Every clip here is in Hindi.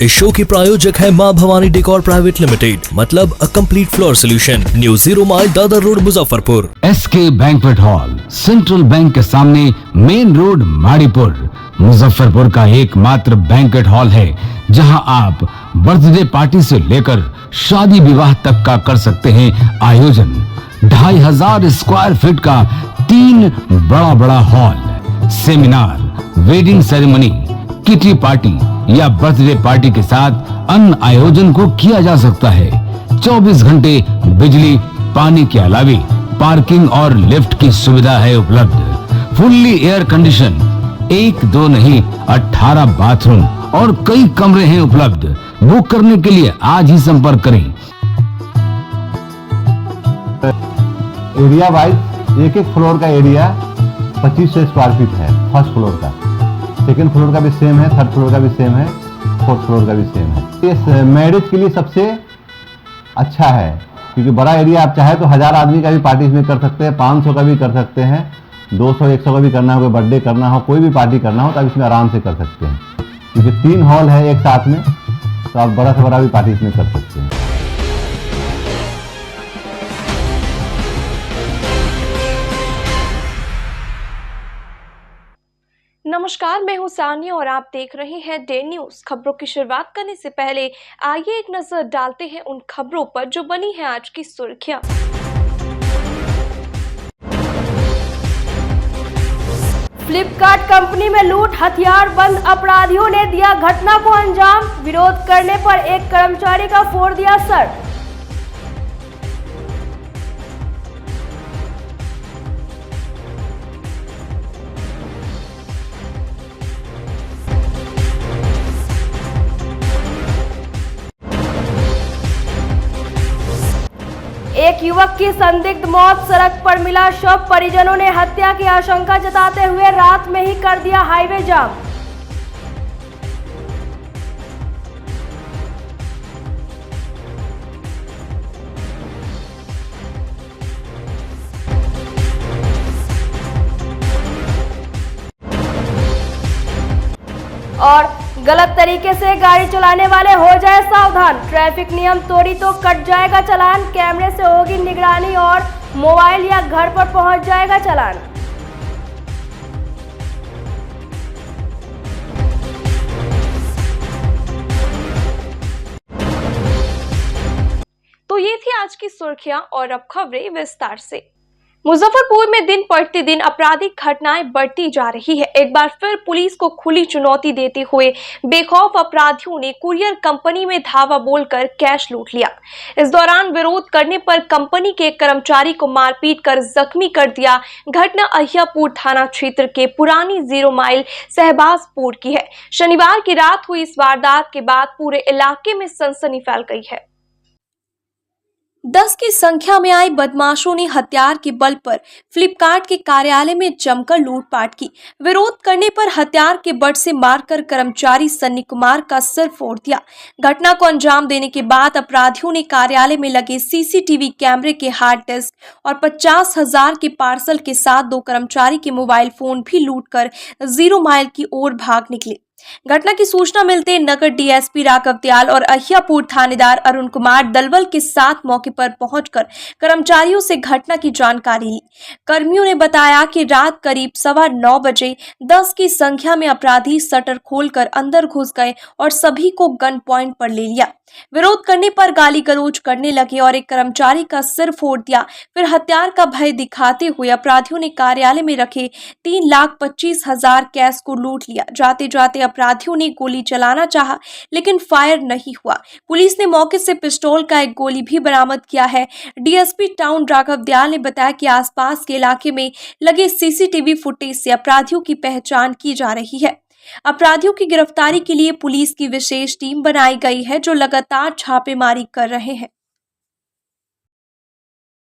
इस शो के प्रायोजक है मां भवानी डेकोर प्राइवेट लिमिटेड, मतलब a complete floor solution, new 0 mile Dadar road Muzaffarpur. SK banquet hall, central bank के सामने, मेन रोड, माड़ीपुर, मुजफ्फरपुर का एकमात्र बैंक्वेट हॉल है जहां आप बर्थडे पार्टी से लेकर शादी विवाह तक का कर सकते हैं आयोजन। 2500 स्क्वायर फीट का 3 बड़ा hall, seminar, wedding ceremony, kitty party या बर्थडे पार्टी के साथ अन्य आयोजन को किया जा सकता है। 24 घंटे बिजली पानी के अलावे पार्किंग और लिफ्ट की सुविधा है उपलब्ध। फुल्ली एयर कंडीशन, 1 2 नहीं 18 बाथरूम और कई कमरे हैं उपलब्ध। बुक करने के लिए आज ही संपर्क करें। एरिया वाइज एक फ्लोर का एरिया 2500 स्क्वायर फीट है। फर्स्ट फ्लोर का, सेकेंड फ्लोर का भी सेम है, थर्ड फ्लोर का भी सेम है, फोर्थ फ्लोर का भी सेम है। ये मैरिज के लिए सबसे अच्छा है क्योंकि बड़ा एरिया, आप चाहे तो 1000 आदमी का भी पार्टी इसमें कर सकते हैं, 500 का भी कर सकते हैं, 200 100 का भी करना हो, कोई बर्थडे करना हो, कोई भी पार्टी करना हो तो आप इसमें आराम से कर सकते हैं। क्योंकि 3 हॉल है एक साथ में, तो आप बड़ा से बड़ा भी पार्टी इसमें कर सकते हैं। नमस्कार, मैं हूं सानिया और आप देख रहे हैं डे न्यूज। खबरों की शुरुआत करने से पहले आइए एक नजर डालते हैं उन खबरों पर जो बनी है आज की सुर्खियां। फ्लिपकार्ट कंपनी में लूट, हथियार बंद अपराधियों ने दिया घटना को अंजाम। विरोध करने पर एक कर्मचारी का फोड़ दिया सर। एक युवक की संदिग्ध मौत, सड़क पर मिला शव। परिजनों ने हत्या की आशंका जताते हुए रात में ही कर दिया हाईवे जाम। और गलत तरीके से गाड़ी चलाने वाले हो जाए सावधान, ट्रैफिक नियम तोड़ी तो कट जाएगा चालान। कैमरे से होगी निगरानी और मोबाइल या घर पर पहुंच जाएगा चालान। तो ये थी आज की सुर्खियां और अब खबरें विस्तार से। मुजफ्फरपुर में दिन प्रतिदिन आपराधिक घटनाएं बढ़ती जा रही है। एक बार फिर पुलिस को खुली चुनौती देते हुए बेखौफ अपराधियों ने कुरियर कंपनी में धावा बोलकर कैश लूट लिया। इस दौरान विरोध करने पर कंपनी के एक कर्मचारी को मारपीट कर जख्मी कर दिया। घटना अहियापुर थाना क्षेत्र के पुरानी 0 माइल शहबाजपुर की है। शनिवार की रात हुई इस वारदात के बाद पूरे इलाके में सनसनी फैल गई है। 10 की संख्या में आए बदमाशों ने हथियार के बल पर फ्लिपकार्ट के कार्यालय में जमकर लूटपाट की। विरोध करने पर हथियार के बट से मारकर कर्मचारी सन्नी कुमार का सिर फोड़ दिया। घटना को अंजाम देने के बाद अपराधियों ने कार्यालय में लगे सीसीटीवी कैमरे के हार्ड डिस्क और 50,000 के पार्सल के साथ 2 कर्मचारी के मोबाइल फोन भी लूटकर 0 माइल की ओर भाग निकले। घटना की सूचना मिलते नगर डीएसपी राघव दयाल और अहियापुर थानेदार अरुण कुमार दलवल के साथ मौके पर पहुंचकर कर्मचारियों से घटना की जानकारी ली। कर्मियों ने बताया कि रात करीब 9:15 बजे 10 की संख्या में अपराधी शटर खोलकर अंदर घुस गए और सभी को गन पॉइंट पर ले लिया। विरोध करने पर गाली गलौज करने लगे और एक कर्मचारी का सिर फोड़ दिया। फिर हथियार का भय दिखाते हुए अपराधियों ने कार्यालय में रखे 3,25,000 कैश को लूट लिया। जाते जाते अपराधियों ने गोली चलाना चाहा लेकिन फायर नहीं हुआ। पुलिस ने मौके से पिस्तौल का एक गोली भी बरामद किया है। डीएसपी टाउन राघव दयाल ने बताया कि आसपास के इलाके में लगे सीसीटीवी फुटेज से अपराधियों की पहचान की जा रही है। अपराधियों की गिरफ्तारी के लिए पुलिस की विशेष टीम बनाई गई है जो लगातार छापेमारी कर रहे हैं।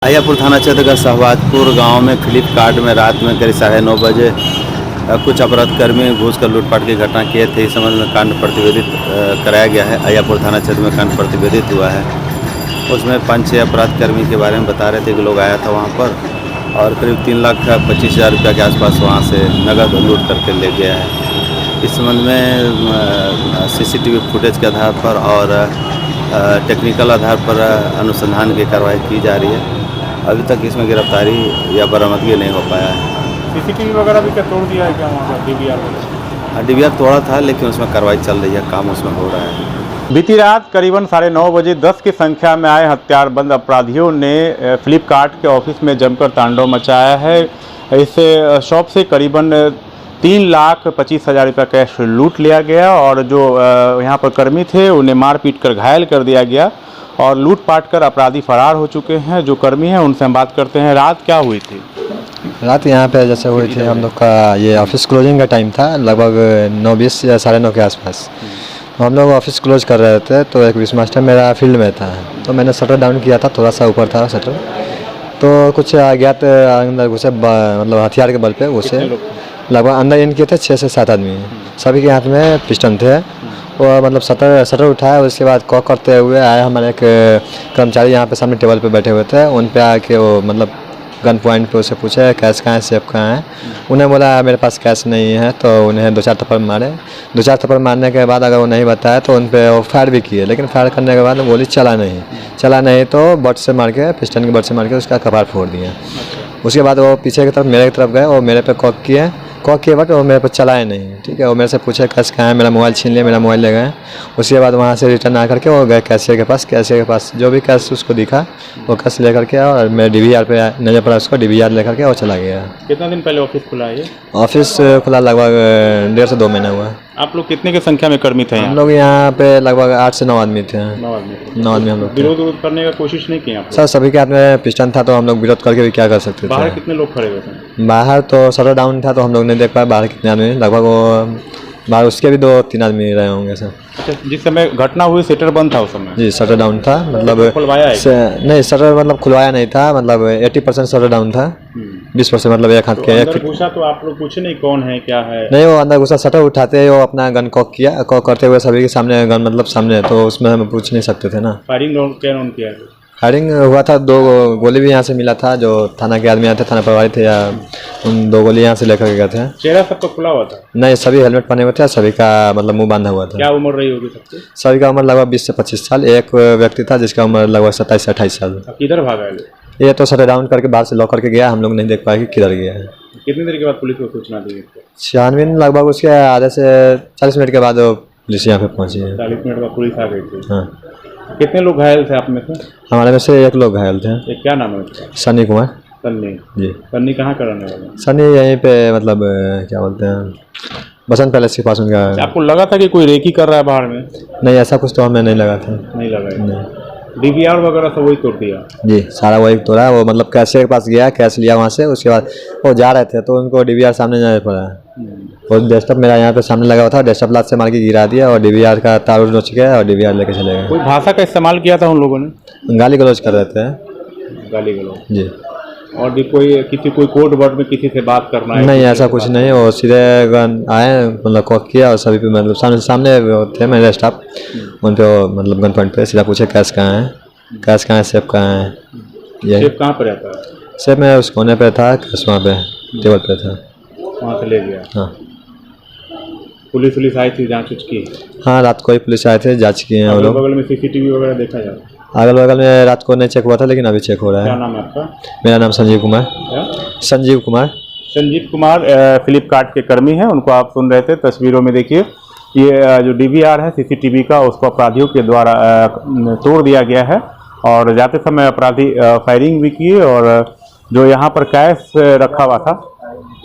अहियापुर थाना क्षेत्र का शहबाजपुर गांव में फ्लिपकार्ट में रात में करीब 9:30 बजे कुछ अपराधकर्मी घुसकर लूटपाट की घटना किए थे। इस संबंध में कांड प्रतिवेदित कराया गया है। अहियापुर थाना क्षेत्र में कांड प्रतिवेदित हुआ है। उसमें 5-6 अपराधकर्मी के बारे में बता रहे थे कि लोग आया था वहाँ पर और करीब 3,25,000 रुपये के आसपास वहाँ से नगद लूट करके ले गया है। इस संबंध में सीसीटीवी फुटेज के आधार पर और टेक्निकल आधार पर अनुसंधान की कार्रवाई की जा रही है। अभी तक इसमें गिरफ्तारी या बरामदगी नहीं हो पाया है। सीसीटीवी वगैरह भी क्या तोड़ दिया है क्या वहाँ पर डीवीआर वगैरह? डीवीआर तोड़ा था, लेकिन उसमें कार्रवाई चल रही है, काम उसमें हो रहा है। बीती रात करीबन 9:30 बजे 10 की संख्या में आए हथियारबंद अपराधियों ने फ्लिपकार्ट के ऑफिस में जमकर तांडव मचाया है। इस शॉप से करीबन 3,25,000 रुपये कैश लूट लिया गया और जो यहाँ पर कर्मी थे उन्हें मार पीट कर घायल कर दिया गया और लूटपाट कर अपराधी फरार हो चुके हैं। जो कर्मी हैं उनसे हम बात करते हैं। रात क्या हुई थी? रात यहाँ पे जैसे हुई थी, हम लोग का ये ऑफिस क्लोजिंग का टाइम था, लगभग 9:20 या 9:30 के आसपास। तो हम लोग ऑफिस क्लोज कर रहे थे तो एक विश मास्टर मेरा फील्ड में था, तो मैंने शटर डाउन किया था, थोड़ा सा ऊपर था शटर, तो कुछ अज्ञात अंदर घुसे, मतलब हथियार के बल पे घुसे। लगभग अंदर इनके थे 6 से 7 आदमी, सभी के हाथ में पिस्टन थे। और मतलब शटर उठाया, उसके बाद कॉक करते हुए आए हमारे एक कर्मचारी यहाँ पे सामने टेबल पे बैठे हुए थे। उन पे आके वो मतलब गन पॉइंट पे उसे पूछे कैश कहाँ है, सेफ कहाँ है। उन्हें बोला मेरे पास कैश नहीं है, तो उन्हें 2-4 थप्पड़ मारे। 2-4 थप्पड़ मारने के बाद अगर वो नहीं बताया तो उन पे वो फायर भी किए, लेकिन फायर करने के बाद गोली चला नहीं तो बट से मार के, पिस्टन के बट से मार के उसका कपार फोड़ दिया। उसके बाद वो पीछे की तरफ मेरे की तरफ गए और मेरे पे कॉक किए वक्त वो मेरे पर चलाए नहीं, ठीक है। वो मेरे से पूछे कैश कहाँ है, मेरा मोबाइल छीन लिया, मेरा मोबाइल ले गए। उसके बाद वहाँ से रिटर्न आ करके वो गए कैशियर के पास जो भी कैश उसको दिखा वो कैश ले करके और मैं डीवीआर पे नजर पड़ा, उसको डीवीआर ले करके वो चला गया। कितना दिन पहले ऑफिस खुला है? ऑफिस खुला लगभग 1.5 से 2 महीना हुआ। आप लोग कितने की संख्या में कर्मी थे? हम लोग यहाँ पे लगभग 8 से 9 आदमी थे। 9 आदमी हम लोग। विरोध करने का कोशिश नहीं किया? सर सभी के हाथ में पिस्टन था, तो हम लोग विरोध करके भी क्या कर सकते थे। बाहर कितने लोग खड़े हुए थे? बाहर तो शटर डाउन था, तो हम लोग नहीं देख पाए बाहर कितने आदमी, लगभग वो बाहर उसके भी 2-3 आदमी रहे होंगे सर। अच्छा, जिस समय घटना हुई शटर बंद था उस समय? जी शटर डाउन था, मतलब खुलवाया है? नहीं शटर मतलब खुलवाया नहीं था, मतलब 80% शटर डाउन था, 20% मतलब एक हाथ के अंदर घुसा तो आप लोग पूछे नहीं कौन है क्या है? नहीं, वो अंदर घुसा, शटर उठाते वो अपना गन कॉक करते हुए सभी के सामने गन मतलब सामने, तो उसमें हम पूछ नहीं सकते थे ना। फायरिंग क्या किया? फायरिंग हुआ था, 2 गोली भी यहाँ से मिला था, जो थाना के आदमी आए थे, थाना प्रभारी थे, या उन 2 गोली यहाँ से लेकर के गए थे। चेहरा सबका खुला हुआ था? नहीं, सभी हेलमेट पहने हुए थे, सभी का मतलब मुंह बांधा हुआ था। क्या उम्र रही होगी सबकी? सभी का उम्र लगभग 20 से 25 साल। एक व्यक्ति था जिसका उम्र लगभग 27 से 28 साल। किधर भागा है? ये तो शटर डाउन करके बाहर से लॉक करके गया, हम लोग नहीं देख पाए कि किधर गया है। कितनी देर के बाद पुलिस को सूचना दी? छानबीन लगभग उसके आधे से 40 मिनट के बाद पुलिस यहाँ पे पहुंची है। 40 मिनट बाद पुलिस आ गई थी? हाँ। कितने लोग घायल थे आप में से? हमारे में से 1 लोग घायल थे। क्या नाम है उसका? सन्नी कुमार। सन्नी जी। सन्नी कहाँ का रहने वाला? सन्नी यहीं पे मतलब क्या बोलते हैं, बसंत पैलेस के पास उनका। आपको लगा था कि कोई रेकी कर रहा है बाहर में? नहीं, ऐसा कुछ तो हमें नहीं लगा था। नहीं लगा? नहीं। डीवीआर वगैरह सब वही तोड़ दिया? जी, सारा वही तोड़ा। वो मतलब कैश के पास गया, कैश लिया वहाँ से, उसके बाद वो जा रहे थे तो उनको डीवीआर सामने जाना पड़ा। और डेस्कटॉप मेरा यहाँ पे सामने लगा हुआ था, डेस्कटॉप लात से मार के गिरा दिया और डीवीआर का तार नोच गया और डीवीआर लेके चले गए। कोई भाषा का इस्तेमाल किया था उन लोगों ने? गाली गलौज कर रहे थे। गाली गलौज? जी। और भी कोई कोड वर्ड में किसी से बात करना है? नहीं, ऐसा कुछ नहीं। वो सीधे गन आए, मतलब कॉक किया और सभी पे मतलब सामने थे मेरे स्टाफ, उन पे मतलब गन पॉइंट पे सीधा पूछे कैश कहाँ है, सेफ कहाँ है। सेफ कहाँ पर रहता है? सेफ में उस कोने पे था, कैश वहाँ पे टेबल पे था, वहाँ से ले गया। हाँ। पुलिस आई थी, जाँच की? हाँ, रात को ही पुलिस आए थे, जाँच किए हैं वो लोग। बगल में सीसीटीवी वगैरह देखा जाए? अगल बगल में रात को नहीं चेक हुआ था, लेकिन अभी चेक हो रहा है। क्या नाम है आपका? मेरा नाम संजीव कुमार। संजीव कुमार फ्लिपकार्ट के कर्मी हैं, उनको आप सुन रहे थे। तस्वीरों में देखिए, ये जो डीवीआर है सीसीटीवी का, उसको अपराधियों के द्वारा तोड़ दिया गया है और जाते समय अपराधी फायरिंग भी किए और जो यहाँ पर कैश रखा हुआ था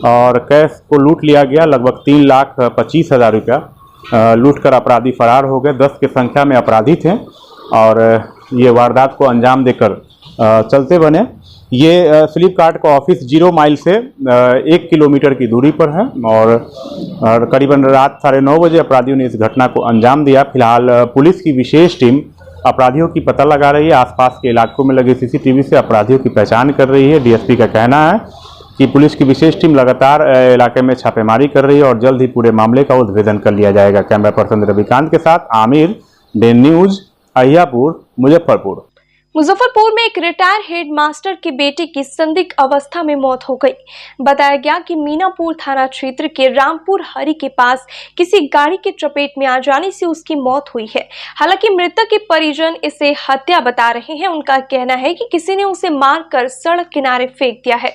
और कैश को लूट लिया गया। लगभग 3,25,000 रुपया लूट कर अपराधी फरार हो गए। 10 की संख्या में अपराधी थे और ये वारदात को अंजाम देकर चलते बने। ये फ्लिपकार्ट का ऑफिस 0 माइल से 1 किलोमीटर की दूरी पर है और करीबन रात 9:30 बजे अपराधियों ने इस घटना को अंजाम दिया। फिलहाल पुलिस की विशेष टीम अपराधियों की पता लगा रही है। आसपास के इलाकों में लगे सीसीटीवी से अपराधियों की पहचान कर रही है। डीएसपी का कहना है कि पुलिस की विशेष टीम लगातार इलाके में छापेमारी कर रही है और जल्द ही पूरे मामले का उद्भेदन कर लिया जाएगा। कैमरा पर्सन रविकांत के साथ आमिर, डे न्यूज, अहियापुर, मुजफ्फरपुर। मुजफ्फरपुर में एक रिटायर हेडमास्टर के बेटे की संदिग्ध अवस्था में मौत हो गई। बताया गया कि मीनापुर थाना क्षेत्र के रामपुर हरी के पास किसी गाड़ी के चपेट में आ जाने से उसकी मौत हुई है। हालांकि मृतक के परिजन इसे हत्या बता रहे हैं। उनका कहना है कि किसी ने उसे मारकर सड़क किनारे फेंक दिया है।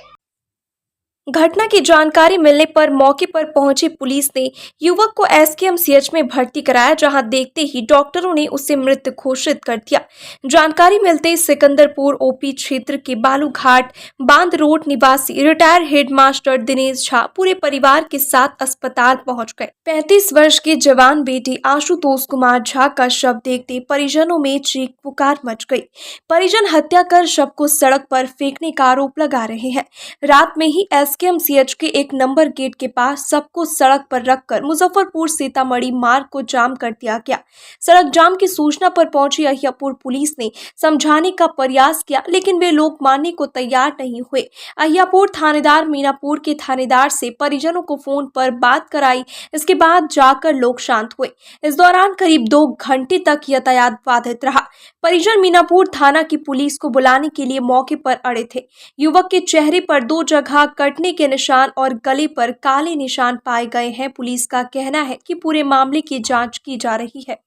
घटना की जानकारी मिलने पर मौके पर पहुंची पुलिस ने युवक को एसकेएमसीएच में भर्ती कराया, जहां देखते ही डॉक्टरों ने उसे मृत घोषित कर दिया। जानकारी मिलते ही सिकंदरपुर ओपी क्षेत्र के बालूघाट बांध रोड निवासी रिटायर हेडमास्टर दिनेश झा पूरे परिवार के साथ अस्पताल पहुंच गए। 35 वर्ष के जवान बेटे आशुतोष कुमार झा का शव देखते परिजनों में चीख पुकार मच गई। परिजन हत्या कर शव को सड़क पर फेंकने का आरोप लगा रहे हैं। रात में ही एसकेएमसीएच के 1 नंबर गेट के पास सबको सड़क पर रखकर मुजफ्फरपुर सीतामढ़ी मार्ग को जाम कर दिया गया। सड़क जाम की सूचना पर पहुंची अहियापुर पुलिस ने समझाने का प्रयास किया, लेकिन वे लोग मानने को तैयार नहीं हुए। अहियापुर थानेदार मीनापुर के थानेदार से परिजनों को फोन पर बात कराई। इसके बाद जाकर लोग शांत हुए। इस दौरान करीब 2 घंटे तक यातायात बाधित रहा। परिजन मीनापुर थाना की पुलिस को बुलाने के लिए मौके पर अड़े थे। युवक के चेहरे पर 2 जगह कटने के निशान और गले पर काले निशान पाए गए हैं। पुलिस का कहना है कि पूरे मामले की जांच की जा रही है।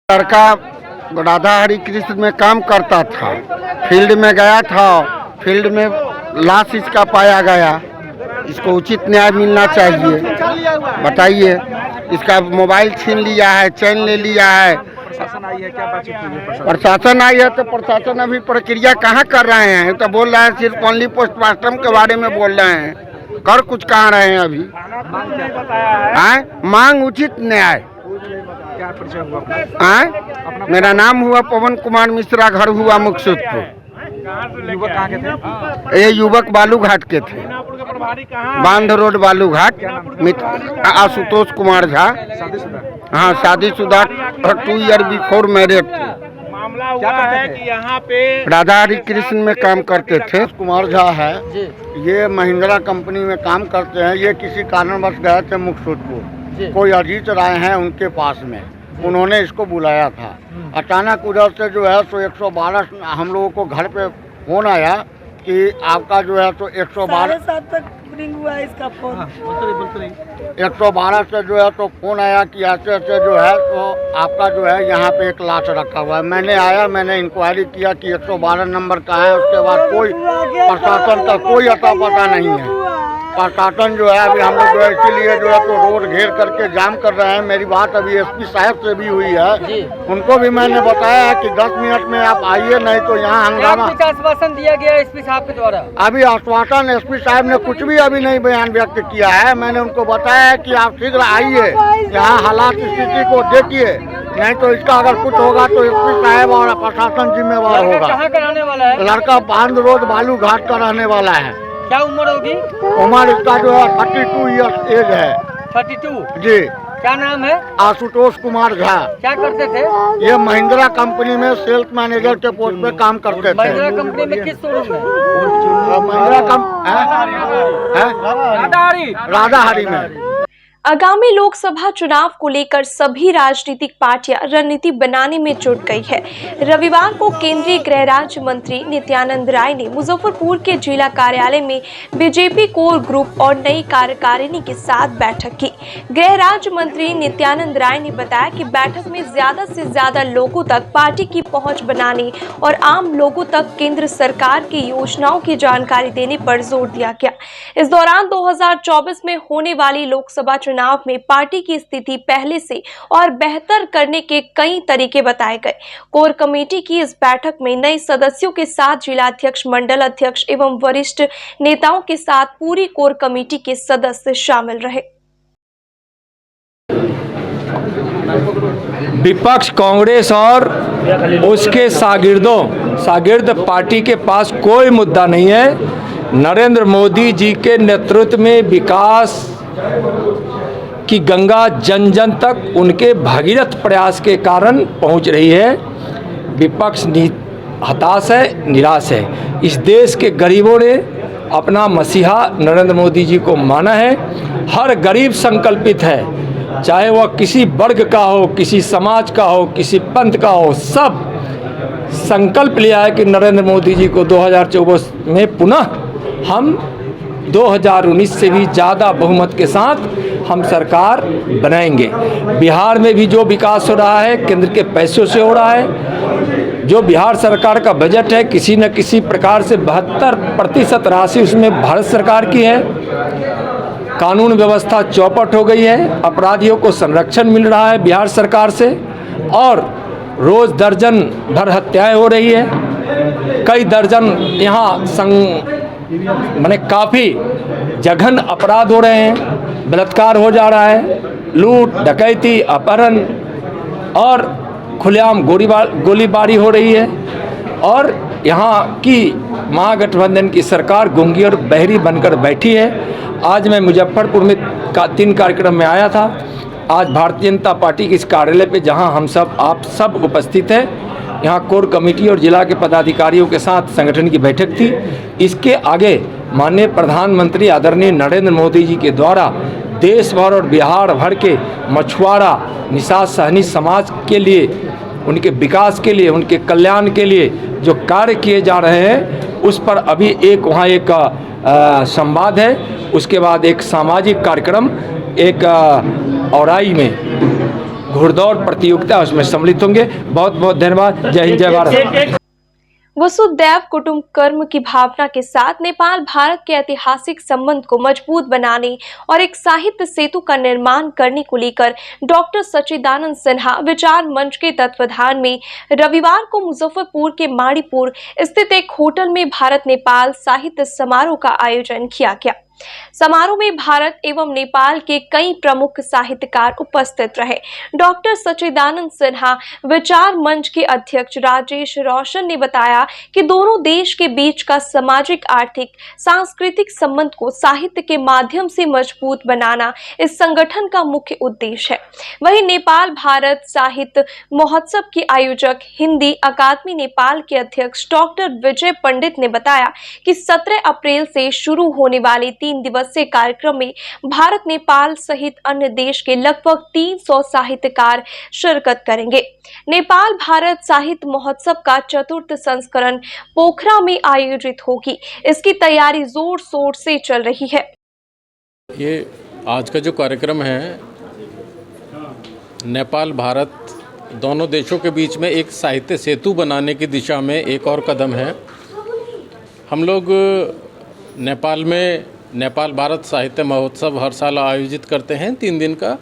लड़का राधा हरि कृष्ण में काम करता था, फील्ड में गया था, फील्ड में लाश इसका पाया गया। इसको उचित न्याय मिलना चाहिए। बताइए, इसका मोबाइल छीन लिया है, चैन ले लिया है। प्रशासन आई है, क्या बातचीत हुई है? प्रशासन आई है तो प्रशासन अभी प्रक्रिया कहाँ कर रहे हैं? तो बोल रहे हैं सिर्फ ओनली पोस्टमार्टम के बारे में बोल रहे हैं, कर कुछ कहाँ रहे हैं अभी? मांग क्या बताया है? मांग उचित न्याय। क्या परिचय हुआ अपना? मेरा नाम हुआ पवन कुमार मिश्रा, घर हुआ मुकसूदपुर। युवक कहाँ के थे? ये युवक बालूघाट के थे, बांध रोड बालूघाट। आशुतोष कुमार झा, हाँ शादीशुदा, 2 ईयर बिफोर मैरिड थे। क्या है कि यहाँ पे राधा हरि कृष्ण में काम करते थे। कुमार झा है, ये महिंद्रा कंपनी में काम करते हैं। ये किसी कारणवश गए थे मुकसूदपुर, कोई अजीत राय हैं उनके पास में, उन्होंने इसको बुलाया था। अचानक उधर से जो है तो 112 हम लोगों को घर पे फोन आया कि आपका जो है तो 112 तक रिंग हुआ है इसका फोन। 112 से जो है तो फोन आया कि ऐसे ऐसे जो है तो आपका जो है यहाँ पे एक लाश रखा हुआ है। मैंने आया, मैंने इंक्वायरी किया कि 112 नंबर का है। उसके बाद कोई प्रशासन का कोई अता पता नहीं है। प्रशासन जो है अभी हम लोग जो है इसीलिए जो है तो रोड घेर करके जाम कर रहे हैं। मेरी बात अभी एसपी साहब से भी हुई है, उनको भी मैंने बताया है कि 10 मिनट में आप आइए, नहीं तो यहाँ हंगामा। आश्वासन दिया गया एसपी साहब के द्वारा? अभी आश्वासन एसपी साहब ने कुछ भी अभी नहीं बयान व्यक्त किया है। मैंने उनको बताया है कि आप शीघ्र आइए, यहाँ हालात स्थिति को देखिए, नहीं तो इसका अगर कुछ होगा तो एसपी साहब और प्रशासन जिम्मेवार होगा। कहाँ का रहने वाला है? लड़का बांध रोड बालूघाट का रहने वाला है। क्या उम्र होगी? उम्र इसका जो है 32 ईयर्स एज है। 32 जी। क्या नाम है? आशुतोष कुमार झा। क्या करते थे? ये महिंद्रा कंपनी में सेल्स मैनेजर के पोस्ट पे काम करते थे। महिंद्रा कंपनी में किस शोरूम में? महिंद्रा राधा हरी में। आगामी लोकसभा चुनाव को लेकर सभी राजनीतिक पार्टियां रणनीति बनाने में जुट गई है। रविवार को केंद्रीय गृह राज्य मंत्री नित्यानंद राय ने मुजफ्फरपुर के जिला कार्यालय में बीजेपी कोर ग्रुप और नई कार्यकारिणी के साथ बैठक की। गृह राज्य मंत्री नित्यानंद राय ने बताया कि बैठक में ज्यादा से ज्यादा लोगों तक पार्टी की पहुंच बनाने और आम लोगों तक केंद्र सरकार की योजनाओं की जानकारी देने पर जोर दिया गया। इस दौरान 2024 में होने वाली लोकसभा चुनाव में पार्टी की स्थिति पहले से और बेहतर करने के कई तरीके बताए गए। कोर कमेटी की इस बैठक में नए सदस्यों के साथ जिलाध्यक्ष, मंडल अध्यक्ष एवं वरिष्ठ नेताओं के साथ पूरी कोर कमेटी के सदस्य शामिल रहे। विपक्ष कांग्रेस और उसके शागिर्द पार्टी के पास कोई मुद्दा नहीं है। नरेंद्र मोदी जी के नेतृत्व में विकास की गंगा जन जन तक उनके भगीरथ प्रयास के कारण पहुंच रही है। विपक्ष हताश है, निराश है। इस देश के गरीबों ने अपना मसीहा नरेंद्र मोदी जी को माना है। हर गरीब संकल्पित है चाहे वह किसी वर्ग का हो, किसी समाज का हो, किसी पंथ का हो, सब संकल्प लिया है कि नरेंद्र मोदी जी को 2024 में पुनः हम 2019 से भी ज़्यादा बहुमत के साथ हम सरकार बनाएंगे। बिहार में भी जो विकास हो रहा है केंद्र के पैसों से हो रहा है। जो बिहार सरकार का बजट है किसी न किसी प्रकार से 72% राशि उसमें भारत सरकार की है। कानून व्यवस्था चौपट हो गई है, अपराधियों को संरक्षण मिल रहा है बिहार सरकार से, और रोज़ दर्जन भर हत्याएं हो रही है। कई दर्जन यहाँ माने काफ़ी जघन अपराध हो रहे हैं, बलात्कार हो जा रहा है, लूट डकैती अपहरण और खुलेआम गोलीबारी हो रही है। और यहाँ की महागठबंधन की सरकार गूंगी और बहरी बनकर बैठी है। आज मैं मुजफ्फरपुर में 3 कार्यक्रम में आया था। आज भारतीय जनता पार्टी के इस कार्यालय पे जहाँ हम सब आप सब उपस्थित हैं, यहाँ कोर कमेटी और जिला के पदाधिकारियों के साथ संगठन की बैठक थी। इसके आगे माननीय प्रधानमंत्री आदरणीय नरेंद्र मोदी जी के द्वारा देश भर और बिहार भर के मछुआरा निषाद सहनी समाज के लिए, उनके विकास के लिए, उनके कल्याण के लिए जो कार्य किए जा रहे हैं उस पर अभी वहाँ एक संवाद है। उसके बाद एक सामाजिक कार्यक्रम एक औराई में घुड़दौड़ प्रतियोगिता उसमें सम्मिलित होंगे। बहुत बहुत धन्यवाद। जय हिंद, जय भारत। वसुदैव कुटुंबकम की भावना के साथ नेपाल भारत के ऐतिहासिक संबंध को मजबूत बनाने और एक साहित्य सेतु का निर्माण करने को लेकर डॉक्टर सच्चिदानंद सिन्हा विचार मंच के तत्वाधान में रविवार को मुजफ्फरपुर के माड़ीपुर स्थित एक होटल में भारत नेपाल साहित्य समारोह का आयोजन किया गया। समारोह में भारत एवं नेपाल के कई प्रमुख साहित्यकार उपस्थित रहे। डॉक्टर सच्चिदानंद सिन्हा विचार मंच के अध्यक्ष राजेश रोशन ने बताया कि दोनों देश के बीच का सामाजिक, आर्थिक, सांस्कृतिक संबंध को साहित्य के माध्यम से मजबूत बनाना इस संगठन का मुख्य उद्देश्य है। वहीं नेपाल भारत साहित्य महोत्सव के आयोजक हिंदी अकादमी नेपाल के अध्यक्ष डॉक्टर विजय पंडित ने बताया कि 17 अप्रैल से शुरू होने वाले 3 दिवसीय कार्यक्रम में भारत नेपाल सहित अन्य देश के लगभग 300 साहित्यकार शिरकत करेंगे। नेपाल भारत साहित्य महोत्सव का 4th संस्करण पोखरा में आयोजित होगी। इसकी तैयारी जोर शोर से चल रही है। ये आज का जो कार्यक्रम है नेपाल भारत दोनों देशों के बीच में एक साहित्य सेतु बनाने की दिशा में एक और कदम है। हम लोग नेपाल में नेपाल भारत साहित्य महोत्सव हर साल आयोजित करते हैं 3 दिन का,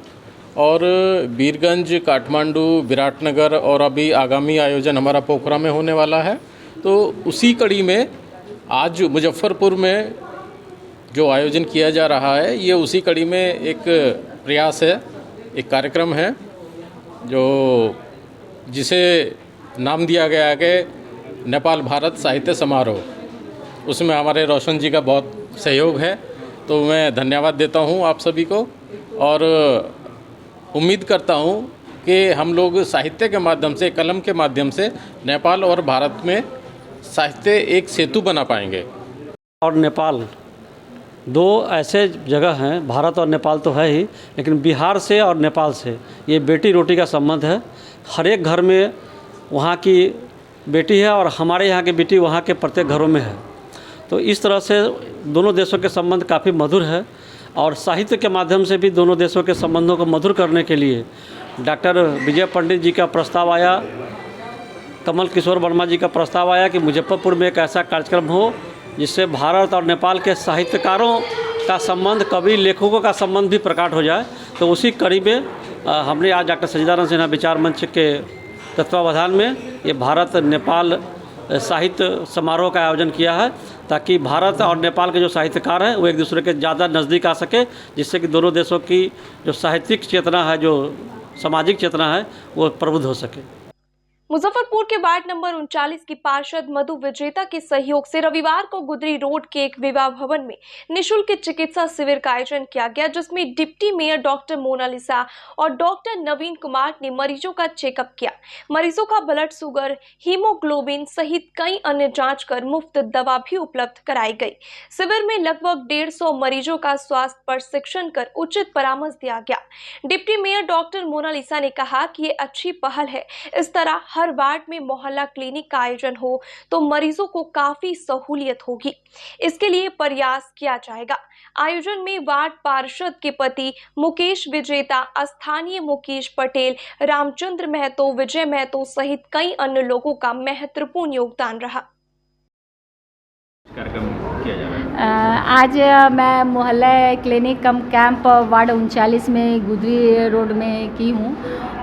और वीरगंज, काठमांडू, विराटनगर और अभी आगामी आयोजन हमारा पोखरा में होने वाला है। तो उसी कड़ी में आज मुजफ्फरपुर में जो आयोजन किया जा रहा है ये उसी कड़ी में एक प्रयास है, एक कार्यक्रम है जो जिसे नाम दिया गया है कि नेपाल भारत साहित्य समारोह। उसमें हमारे रोशन जी का बहुत सहयोग है, तो मैं धन्यवाद देता हूं आप सभी को और उम्मीद करता हूं कि हम लोग साहित्य के माध्यम से, कलम के माध्यम से नेपाल और भारत में साहित्य एक सेतु बना पाएंगे। और नेपाल 2 ऐसे जगह हैं, भारत और नेपाल तो है ही, लेकिन बिहार से और नेपाल से ये बेटी रोटी का संबंध है। हर एक घर में वहाँ की बेटी है और हमारे यहाँ की बेटी वहाँ के प्रत्येक घरों में है। तो इस तरह से दोनों देशों के संबंध काफ़ी मधुर है और साहित्य के माध्यम से भी दोनों देशों के संबंधों को मधुर करने के लिए डॉक्टर विजय पंडित जी का प्रस्ताव आया, कमल किशोर वर्मा जी का प्रस्ताव आया कि मुजफ्फरपुर में एक ऐसा कार्यक्रम हो जिससे भारत और नेपाल के साहित्यकारों का संबंध, कवि लेखकों का संबंध भी प्रकट हो जाए। तो उसी कड़ी में हमने आज डॉक्टर सच्चिदानंद सिन्हा विचार मंच के तत्वावधान में ये भारत नेपाल साहित्य समारोह का आयोजन किया है, ताकि भारत और नेपाल के जो साहित्यकार हैं वो एक दूसरे के ज़्यादा नज़दीक आ सके, जिससे कि दोनों देशों की जो साहित्यिक चेतना है, जो सामाजिक चेतना है, वो प्रबुद्ध हो सके। मुजफ्फरपुर के वार्ड नंबर 39 की पार्षद मधु विजेता के सहयोग से रविवार को गुदरी रोड के एक विवाह भवन में निशुल्क चिकित्सा शिविर का आयोजन किया गया, जिसमें डिप्टी मेयर डॉक्टर मोनालिसा और डॉक्टर नवीन कुमार ने मरीजों का चेकअप किया। मरीजों का ब्लड शुगर, हीमोग्लोबिन सहित कई अन्य जांच कर मुफ्त दवा भी उपलब्ध कराई गई। शिविर में लगभग 150 मरीजों का स्वास्थ्य प्रशिक्षण कर उचित परामर्श दिया गया। डिप्टी मेयर डॉक्टर मोनालिसा ने कहा कि ये अच्छी पहल है। इस तरह हर वार्ड में मोहल्ला क्लिनिक का आयोजन हो तो मरीजों को काफी सहूलियत होगी। इसके लिए प्रयास किया जाएगा। आयोजन में वार्ड पार्षद के पति मुकेश विजेता, स्थानीय मुकेश पटेल, रामचंद्र महतो, विजय महतो सहित कई अन्य लोगों का महत्वपूर्ण योगदान रहा। आज मैं मोहल्ला क्लिनिक कम कैंप वार्ड 39 में गुदरी रोड में की हूँ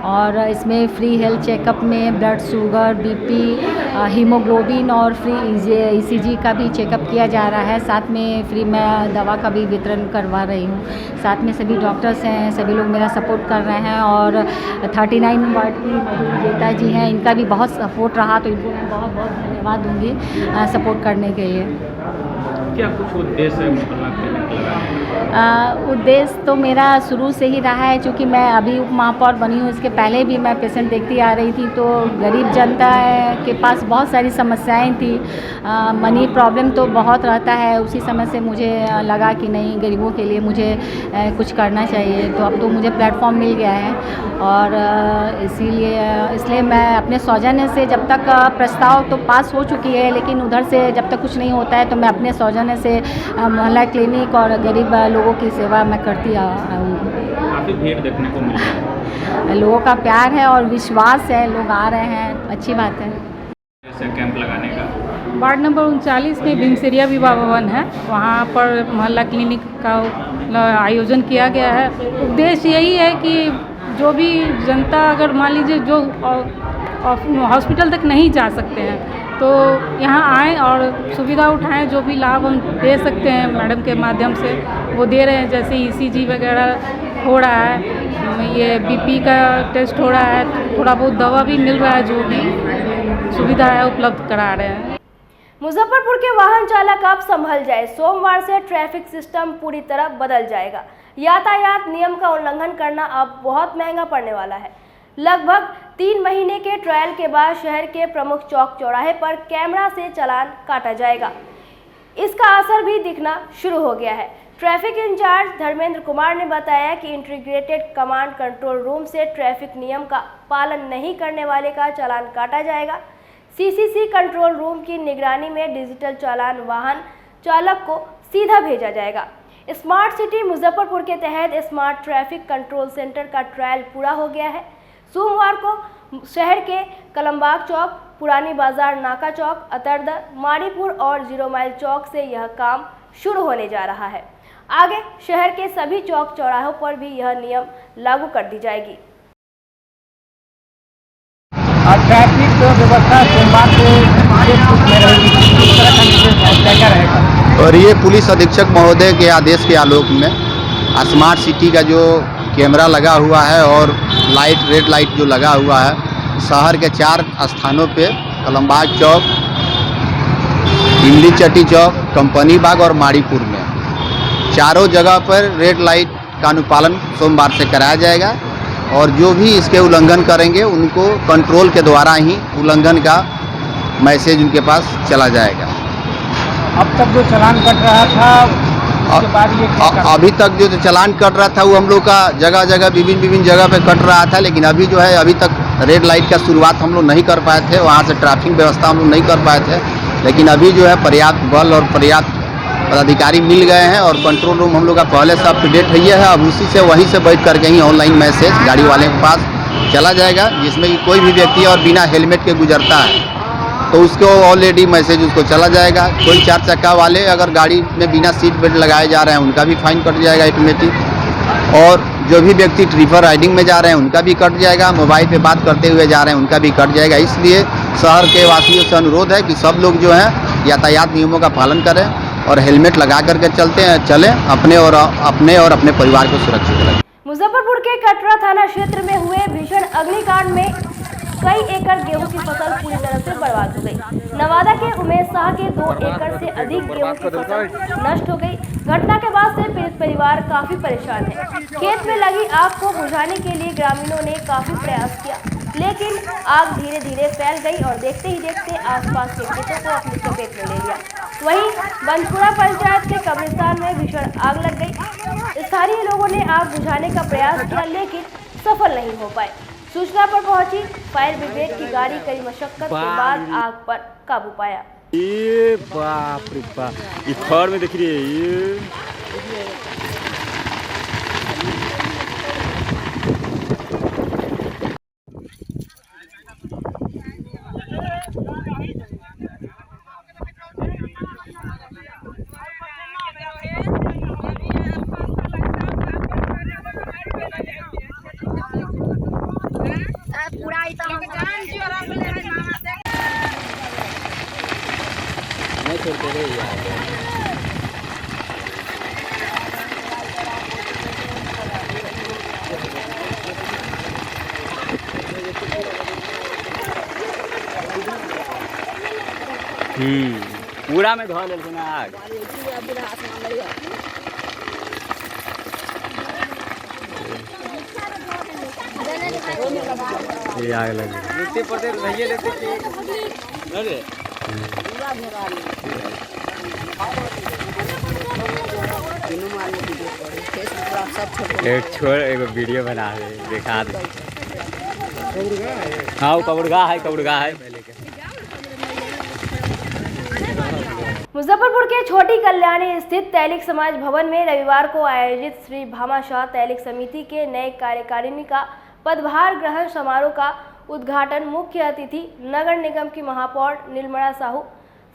और इसमें फ्री हेल्थ चेकअप में ब्लड शुगर, बीपी, हीमोग्लोबिन और फ्री ईसीजी का भी चेकअप किया जा रहा है। साथ में फ्री मैं दवा का भी वितरण करवा रही हूँ। साथ में सभी डॉक्टर्स हैं, सभी लोग मेरा सपोर्ट कर रहे हैं और 39 वार्ड की मधु विजेता जी हैं, इनका भी बहुत सपोर्ट रहा, तो इनको मैं बहुत बहुत धन्यवाद दूँगी सपोर्ट करने के लिए। क्या कुछ उद्देश्य है मोहल्ला क्लिनिक लगाने का? उद्देश्य तो मेरा शुरू से ही रहा है, क्योंकि मैं अभी उप महापौर बनी हूँ। इसके पहले भी मैं पेशेंट देखती आ रही थी, तो गरीब जनता के पास बहुत सारी समस्याएं थी। मनी प्रॉब्लम तो बहुत रहता है। उसी समय से मुझे लगा कि नहीं, गरीबों के लिए मुझे कुछ करना चाहिए। तो अब तो मुझे प्लेटफॉर्म मिल गया है और इसलिए मैं अपने सौजन्य से, जब तक प्रस्ताव तो पास हो चुकी है, लेकिन उधर से जब तक कुछ नहीं होता है तो मैं अपने सौजन्य से मोहल्ला क्लिनिक और गरीब लोगों की सेवा मैं करती आऊँगी। काफ़ी भीड़ देखने को मिल रहा है, लोगों का प्यार है और विश्वास है, लोग आ रहे हैं, अच्छी बात है। ऐसे कैंप लगाने का वार्ड नंबर 39 में भीमसेरिया विवाह भवन है, वहाँ पर मोहल्ला क्लिनिक का आयोजन किया गया है। उद्देश्य यही है कि जो भी जनता, अगर मान लीजिए जो हॉस्पिटल तक नहीं जा सकते हैं, तो यहाँ आएँ और सुविधा उठाएं। जो भी लाभ हम दे सकते हैं मैडम के माध्यम से वो दे रहे हैं। जैसे ईसीजी वगैरह हो रहा है, ये बीपी का टेस्ट हो रहा है, थोड़ा बहुत दवा भी मिल रहा है, जो भी सुविधा है उपलब्ध करा रहे हैं। मुजफ्फरपुर के वाहन चालक अब संभल जाए। सोमवार से ट्रैफिक सिस्टम पूरी तरह बदल जाएगा। यातायात नियम का उल्लंघन करना अब बहुत महंगा पड़ने वाला है। लगभग 3 महीने के ट्रायल के बाद शहर के प्रमुख चौक चौराहे पर कैमरा से चालान काटा जाएगा। इसका असर भी दिखना शुरू हो गया है। ट्रैफिक इंचार्ज धर्मेंद्र कुमार ने बताया कि इंटीग्रेटेड कमांड कंट्रोल रूम से ट्रैफिक नियम का पालन नहीं करने वाले का चालान काटा जाएगा। सीसीसी कंट्रोल रूम की निगरानी में डिजिटल चालान वाहन चालक को सीधा भेजा जाएगा। स्मार्ट सिटी मुजफ्फरपुर के तहत स्मार्ट ट्रैफिक कंट्रोल सेंटर का ट्रायल पूरा हो गया है। सोमवार को शहर के कलमबाग चौक, पुरानी बाजार नाका चौक, अतरदा, माड़ीपुर और 0 माइल चौक से यह काम शुरू होने जा रहा है। आगे शहर के सभी चौक चौराहों पर भी यह नियम लागू कर दी जाएगी। ट्रैफिक व्यवस्था सोमवार को रहेगा। और ये पुलिस अधीक्षक महोदय के आदेश के आलोक में स्मार्ट सिटी का जो कैमरा लगा हुआ है और लाइट, रेड लाइट जो लगा हुआ है शहर के 4 स्थानों पे, कलमबाग चौक, इमली चट्टी चौक, कंपनी बाग और माड़ीपुर में, चारों जगह पर रेड लाइट का अनुपालन सोमवार से कराया जाएगा। और जो भी इसके उल्लंघन करेंगे उनको कंट्रोल के द्वारा ही उल्लंघन का मैसेज उनके पास चला जाएगा। अब तक जो चालान कट रहा था उसके बाद ये अभी तक जो चालान कट रहा था वो हम लोग का जगह जगह विभिन्न जगह पे कट रहा था, लेकिन अभी जो है अभी तक रेड लाइट का शुरुआत हम लोग नहीं कर पाए थे। वहाँ से ट्रैफिक व्यवस्था हम लोग नहीं कर पाए थे, लेकिन अभी जो है पर्याप्त बल और पर्याप्त पदाधिकारी मिल गए हैं और कंट्रोल रूम हम लोग का पहले से अप टू डेट है। अब उसी से वहीं से बैठ करके ही ऑनलाइन मैसेज गाड़ी वाले के पास चला जाएगा, जिसमें कि कोई भी व्यक्ति और बिना हेलमेट के गुजरता है तो उसको ऑलरेडी मैसेज उसको चला जाएगा। कोई 4 चक्का वाले अगर गाड़ी में बिना सीट बेल्ट लगाए जा रहे हैं उनका भी फाइन कट जाएगा ऑटोमेटिक, और जो भी व्यक्ति ट्रिपर राइडिंग में जा रहे हैं उनका भी कट जाएगा, मोबाइल पे बात करते हुए जा रहे हैं उनका भी कट जाएगा। इसलिए शहर के वासियों से अनुरोध है कि सब लोग जो हैं यातायात नियमों का पालन करें और हेलमेट लगा करके चलें, अपने और अपने परिवार को सुरक्षित रखें। मुजफ्फरपुर के कटरा थाना क्षेत्र में हुए भीषण अग्निकांड में कई एकड़ गेहूं की फसल पूरी तरह से बर्बाद हो गई। नवादा के उमेश शाह के 2 एकड़ से अधिक गेहूं की फसल नष्ट हो गई। घटना के बाद से पीड़ित परिवार काफी परेशान है। खेत में लगी आग को बुझाने के लिए ग्रामीणों ने काफी प्रयास किया, लेकिन आग धीरे धीरे फैल गई और देखते ही देखते आसपास के खेतों को अपनी चपेट में ले लिया। वहीं बंदपुरा पंचायत के कब्रिस्तान में भीषण आग लग गई। स्थानीय लोगों ने आग बुझाने का प्रयास किया, लेकिन सफल नहीं हो पाए। सूचना पर पहुंची फायर ब्रिगेड की गाड़ी कड़ी मशक्कत के बाद आग पर काबू पाया। ये बाप रे बाप, इस खर में देख रही है ये। पूरा में धो ले ना आग। ये आग लगी लेते पड़ते भैया लेते अरे एक छोड़ एगो वीडियो बना दे, दिखा दे। हाँ कबड़गा है। मुजफ्फरपुर के छोटी कल्याणी स्थित तैलिक समाज भवन में रविवार को आयोजित श्री भामाशाह तैलिक समिति के नए कार्यकारिणी का पदभार ग्रहण समारोह का उद्घाटन मुख्य अतिथि नगर निगम की महापौर निर्मला साहू,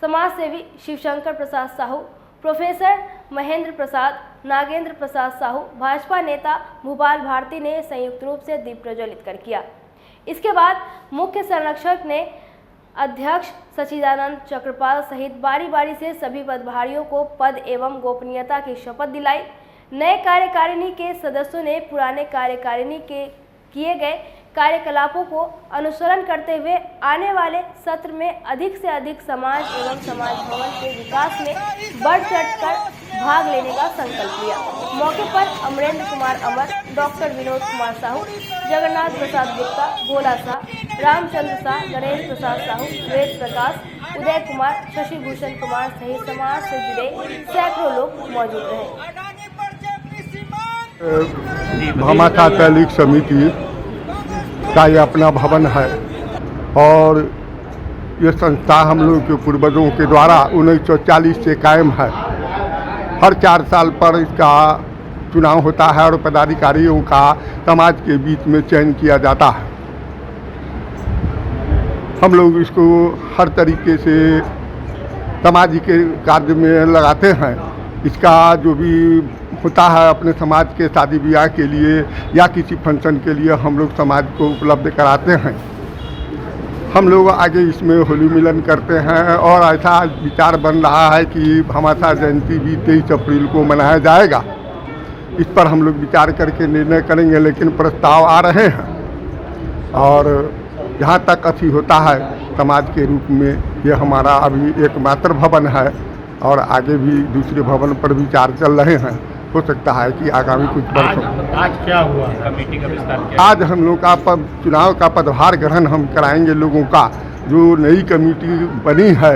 समाज सेवी शिवशंकर प्रसाद साहू, प्रोफेसर महेंद्र प्रसाद, नागेंद्र प्रसाद साहू, भाजपा नेता भूपाल भारती ने संयुक्त रूप से दीप प्रज्वलित कर किया। इसके बाद मुख्य संरक्षक ने अध्यक्ष सचिदानंद चक्रपाल सहित बारी बारी से सभी पदभारियों को पद एवं गोपनीयता की शपथ दिलाई। नए कार्यकारिणी के सदस्यों ने पुराने कार्यकारिणी के किए गए कार्यकलापों को अनुसरण करते हुए आने वाले सत्र में अधिक से अधिक समाज एवं समाज भवन के विकास में बढ़ चढ़कर भाग लेने का संकल्प लिया। मौके पर अमरेंद्र कुमार अमर, डॉक्टर विनोद कुमार साहू, जगन्नाथ प्रसाद गुप्ता, भोला शाह, रामचंद्र शाह, गणेश प्रसाद साहू, वेद प्रकाश, उदय कुमार, शशि भूषण कुमार सहित समाज से जुड़े सैकड़ों लोग मौजूद रहे। भामाशाह तैलिक समिति का ये अपना भवन है और ये संस्था हम लोग के पूर्वजों के द्वारा 1940 से कायम है। हर 4 साल पर इसका चुनाव होता है और पदाधिकारियों का समाज के बीच में चयन किया जाता है। हम लोग इसको हर तरीके से समाज के कार्य में लगाते हैं। इसका जो भी होता है अपने समाज के शादी ब्याह के लिए या किसी फंक्शन के लिए हम लोग समाज को उपलब्ध कराते हैं। हम लोग आगे इसमें होली मिलन करते हैं और ऐसा विचार बन रहा है कि भामाशाह जयंती भी 23 अप्रैल को मनाया जाएगा। इस पर हम लोग विचार करके निर्णय करेंगे, लेकिन प्रस्ताव आ रहे हैं और जहाँ तक अथी होता है समाज के रूप में ये हमारा अभी एकमात्र भवन है और आगे भी दूसरे भवन पर विचार चल रहे हैं। हो सकता है कि आगामी कुछ वर्षों आज क्या हुआ कमेटी का विस्तार किया? आज हम लोग का चुनाव का पदभार ग्रहण हम कराएंगे लोगों का। जो नई कमेटी बनी है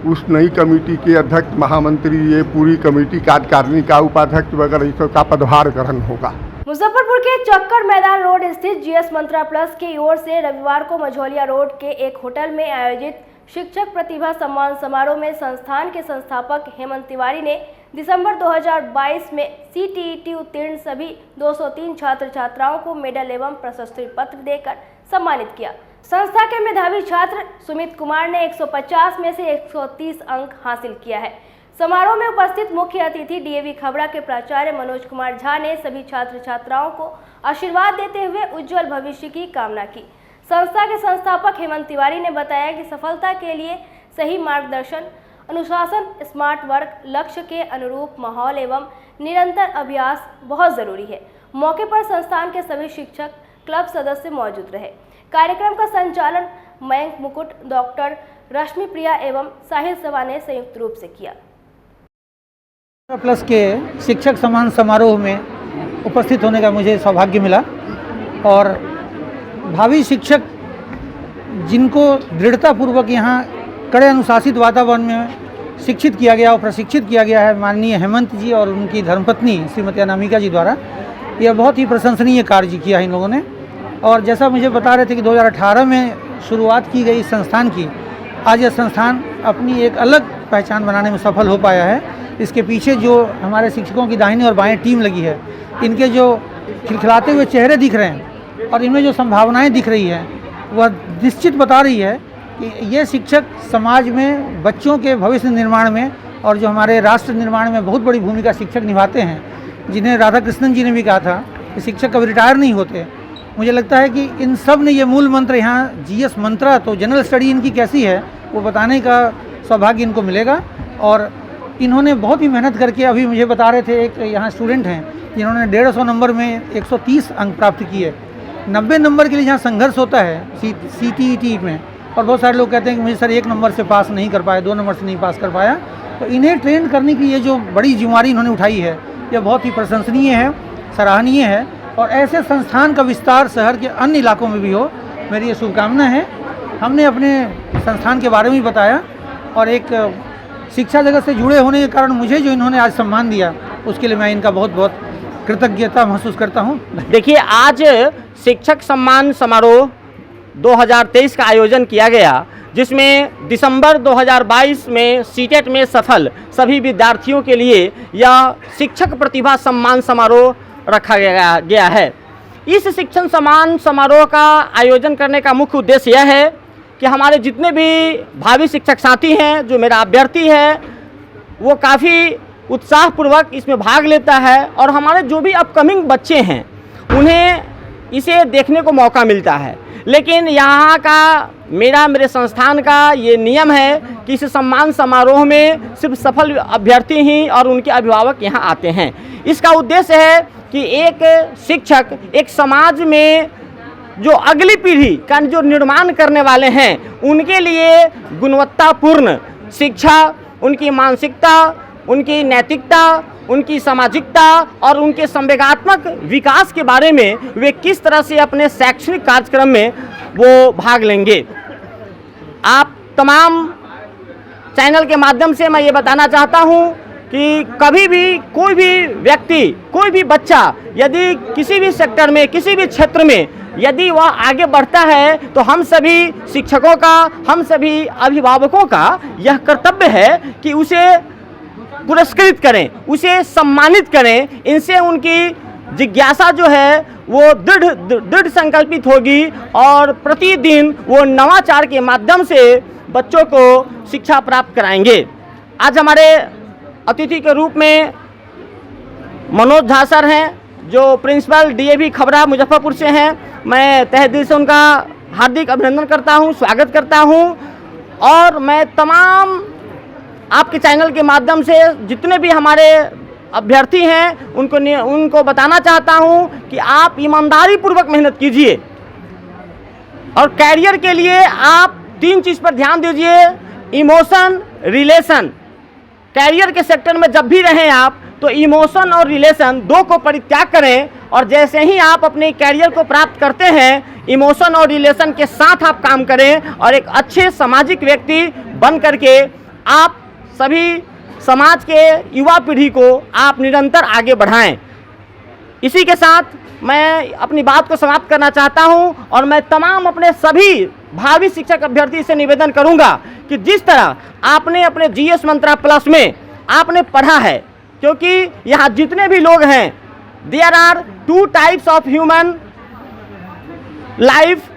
उस नई कमेटी के अध्यक्ष, महामंत्री, ये पूरी कमेटी कार्यकारिणी का उपाध्यक्ष वगैरह इसका पदभार ग्रहण होगा। मुजफ्फरपुर के चक्कर मैदान रोड स्थित जीएस मंत्रा प्लस की ओर से रविवार को मझौलिया रोड के एक होटल में आयोजित शिक्षक प्रतिभा सम्मान समारोह में संस्थान के संस्थापक हेमंत तिवारी ने दिसंबर 2022 में CTET उत्तीर्ण सभी 203 छात्र छात्राओं को मेडल एवं प्रशस्ति पत्र देकर सम्मानित किया। संस्था के मेधावी छात्र सुमित कुमार ने 150 में से 130 अंक हासिल किया है। समारोह में उपस्थित मुख्य अतिथि DAV खबड़ा के प्राचार्य मनोज कुमार झा ने सभी छात्र छात्राओं को आशीर्वाद देते हुए उज्जवल भविष्य की कामना की। संस्था के संस्थापक हेमंत तिवारी ने बताया कि सफलता के लिए सही मार्गदर्शन, अनुशासन, स्मार्ट वर्क, लक्ष्य के अनुरूप माहौल एवं निरंतर अभ्यास बहुत जरूरी है। मौके पर संस्थान के सभी शिक्षक, क्लब सदस्य मौजूद रहे। कार्यक्रम का संचालन मयंक मुकुट, डॉक्टर रश्मि प्रिया एवं साहिल सभा ने संयुक्त रूप से किया। प्लस के शिक्षक सम्मान समारोह में उपस्थित होने का मुझे सौभाग्य मिला और भावी शिक्षक जिनको दृढ़तापूर्वक यहाँ कड़े अनुशासित वातावरण में शिक्षित किया गया और प्रशिक्षित किया गया है माननीय हेमंत जी और उनकी धर्मपत्नी श्रीमती अनामिका जी द्वारा, यह बहुत ही प्रशंसनीय कार्य किया है इन लोगों ने। और जैसा मुझे बता रहे थे कि 2018 में शुरुआत की गई संस्थान की, आज यह संस्थान अपनी एक अलग पहचान बनाने में सफल हो पाया है। इसके पीछे जो हमारे शिक्षकों की दाहिनी और बाएं टीम लगी है, इनके जो खिलखिलाते हुए चेहरे दिख रहे हैं और इनमें जो संभावनाएं दिख रही है, वह निश्चित बता रही है कि ये शिक्षक समाज में बच्चों के भविष्य निर्माण में और जो हमारे राष्ट्र निर्माण में बहुत बड़ी भूमिका शिक्षक निभाते हैं, जिन्हें राधा कृष्णन जी ने भी कहा था कि शिक्षक कभी रिटायर नहीं होते। मुझे लगता है कि इन सब ने ये मूल मंत्र यहाँ GS मंत्रा, तो जनरल स्टडी इनकी कैसी है वो बताने का सौभाग्य इनको मिलेगा। और इन्होंने बहुत ही मेहनत करके, अभी मुझे बता रहे थे एक यहाँ स्टूडेंट हैं जिन्होंने 150 नंबर में 130 अंक प्राप्त किए। 90 नंबर के लिए जहाँ संघर्ष होता है CTET में, और बहुत सारे लोग कहते हैं कि मुझे सर 1 नंबर से पास नहीं कर पाया, 2 नंबर से नहीं पास कर पाया, तो इन्हें ट्रेन करने की ये जो बड़ी जिम्मेदारी इन्होंने उठाई है, यह बहुत ही प्रशंसनीय है, सराहनीय है। और ऐसे संस्थान का विस्तार शहर के अन्य इलाकों में भी हो, मेरी ये शुभकामना है। हमने अपने संस्थान के बारे में भी बताया और एक शिक्षा जगत से जुड़े होने के कारण मुझे जो इन्होंने आज सम्मान दिया, उसके लिए मैं इनका बहुत बहुत कृतज्ञता महसूस करता हूँ। देखिए, आज शिक्षक सम्मान समारोह 2023 का आयोजन किया गया, जिसमें दिसंबर 2022 में सीटेट में सफल सभी विद्यार्थियों के लिए यह शिक्षक प्रतिभा सम्मान समारोह रखा गया है। इस शिक्षण सम्मान समारोह का आयोजन करने का मुख्य उद्देश्य यह है कि हमारे जितने भी भावी शिक्षक साथी हैं, जो मेरा अभ्यर्थी है, वो काफ़ी उत्साहपूर्वक इसमें भाग लेता है और हमारे जो भी अपकमिंग बच्चे हैं उन्हें इसे देखने को मौका मिलता है। लेकिन यहाँ का मेरे संस्थान का ये नियम है कि इस सम्मान समारोह में सिर्फ सफल अभ्यर्थी ही और उनके अभिभावक यहाँ आते हैं। इसका उद्देश्य है कि एक शिक्षक एक समाज में जो अगली पीढ़ी का जो निर्माण करने वाले हैं, उनके लिए गुणवत्तापूर्ण शिक्षा, उनकी मानसिकता, उनकी नैतिकता, उनकी सामाजिकता और उनके संवेगात्मक विकास के बारे में वे किस तरह से अपने शैक्षणिक कार्यक्रम में वो भाग लेंगे। आप तमाम चैनल के माध्यम से मैं ये बताना चाहता हूँ कि कभी भी कोई भी व्यक्ति, कोई भी बच्चा यदि किसी भी सेक्टर में, किसी भी क्षेत्र में यदि वह आगे बढ़ता है, तो हम सभी शिक्षकों का, हम सभी अभिभावकों का यह कर्तव्य है कि उसे पुरस्कृत करें, उसे सम्मानित करें। इनसे उनकी जिज्ञासा जो है वो दृढ़ संकल्पित होगी और प्रतिदिन वो नवाचार के माध्यम से बच्चों को शिक्षा प्राप्त कराएंगे। आज हमारे अतिथि के रूप में मनोज झा सर हैं, जो प्रिंसिपल DAV खबरा मुजफ्फरपुर से हैं। मैं तहे दिल से उनका हार्दिक अभिनंदन करता हूं, स्वागत करता हूं। और मैं तमाम आपके चैनल के माध्यम से जितने भी हमारे अभ्यर्थी हैं उनको बताना चाहता हूं कि आप ईमानदारी पूर्वक मेहनत कीजिए और कैरियर के लिए आप 3 चीज़ पर ध्यान दीजिए: इमोशन, रिलेशन। कैरियर के सेक्टर में जब भी रहें आप, तो इमोशन और रिलेशन 2 को परित्याग करें। और जैसे ही आप अपने कैरियर को प्राप्त करते हैं, इमोशन और रिलेशन के साथ आप काम करें और एक अच्छे सामाजिक व्यक्ति बन करके आप सभी समाज के युवा पीढ़ी को आप निरंतर आगे बढ़ाएं। इसी के साथ मैं अपनी बात को समाप्त करना चाहता हूं और मैं तमाम अपने सभी भावी शिक्षक अभ्यर्थी से निवेदन करूंगा कि जिस तरह आपने अपने GS मंत्रा प्लस में आपने पढ़ा है, क्योंकि यहाँ जितने भी लोग हैं, there are 2 types of human life: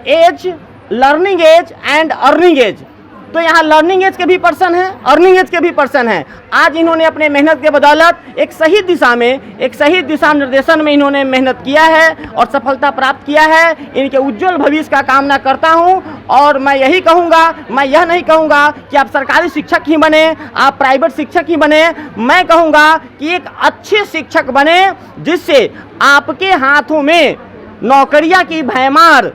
age, learning age and earning age. तो यहाँ लर्निंग एज के भी पर्सन हैं, अर्निंग एज के भी पर्सन हैं। आज इन्होंने अपने मेहनत के बदौलत एक सही दिशा में, एक सही दिशा निर्देशन में इन्होंने मेहनत किया है और सफलता प्राप्त किया है। इनके उज्जवल भविष्य का कामना करता हूँ और मैं यही कहूँगा, मैं यह नहीं कहूँगा कि आप सरकारी शिक्षक ही बने, आप प्राइवेट शिक्षक ही बने। मैं कहूँगा कि एक अच्छे शिक्षक बने जिससे आपके हाथों में नौकरियां की भयमार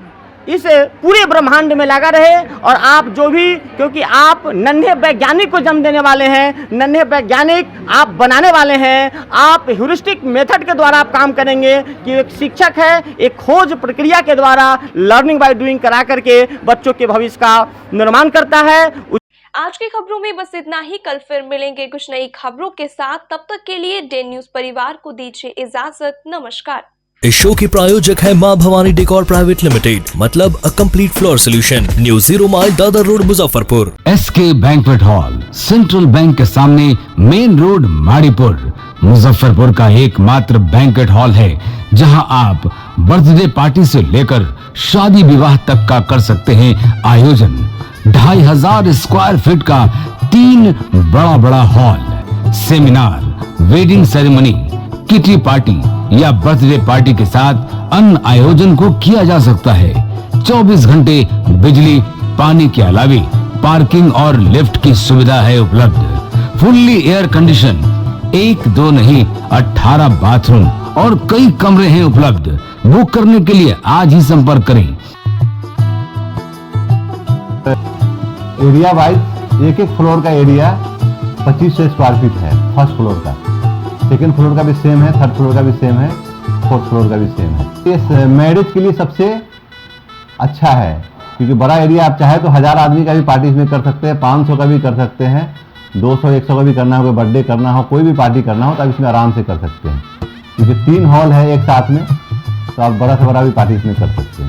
इस पूरे ब्रह्मांड में लगा रहे और आप जो भी, क्योंकि आप नन्हे वैज्ञानिक को जन्म देने वाले हैं, नन्हे वैज्ञानिक आप बनाने वाले हैं। आप ह्यूरिस्टिक मेथड के द्वारा आप काम करेंगे कि एक शिक्षक है, एक खोज प्रक्रिया के द्वारा लर्निंग बाय डूइंग करा करके बच्चों के भविष्य का निर्माण करता है। आज की खबरों में बस इतना ही। कल फिर मिलेंगे कुछ नई खबरों के साथ। तब तक के लिए डे न्यूज परिवार को दीजिए इजाजत। नमस्कार। इस शो की प्रायोजक है मां भवानी डेकोर प्राइवेट लिमिटेड, मतलब a complete floor solution, new 0 mile Dadar road Muzaffarpur. SK banquet hall, central bank के सामने, मेन रोड माड़ीपुर, मुजफ्फरपुर का एकमात्र बैंक्वेट हॉल है जहां आप बर्थडे पार्टी से लेकर शादी विवाह तक का कर सकते हैं आयोजन। 2500 स्क्वायर फीट का 3 बड़ा hall, seminar, wedding ceremony, kitty party या बर्थडे पार्टी के साथ अन्य आयोजन को किया जा सकता है। 24 घंटे बिजली पानी के अलावे पार्किंग और लिफ्ट की सुविधा है उपलब्ध। फुल्ली एयर कंडीशन, 1 2 नहीं 18 बाथरूम और कई कमरे हैं उपलब्ध। बुक करने के लिए आज ही संपर्क करें। एरिया वाइज एक फ्लोर का एरिया 2500 स्क्वायर फीट है। फर्स्ट फ्लोर का, सेकेंड फ्लोर का भी सेम है, थर्ड फ्लोर का भी सेम है, फोर्थ फ्लोर का भी सेम है। इस मैरिज के लिए सबसे अच्छा है क्योंकि बड़ा एरिया, आप चाहे तो 1000 आदमी का भी पार्टी इसमें कर सकते हैं, 500 का भी कर सकते हैं, 200-100 का भी करना हो, कोई बर्थडे करना हो, कोई भी पार्टी करना हो तो आप इसमें आराम से कर सकते हैं क्योंकि 3 हॉल है एक साथ में, तो आप बड़ा से बड़ा भी पार्टी इसमें कर सकते हैं।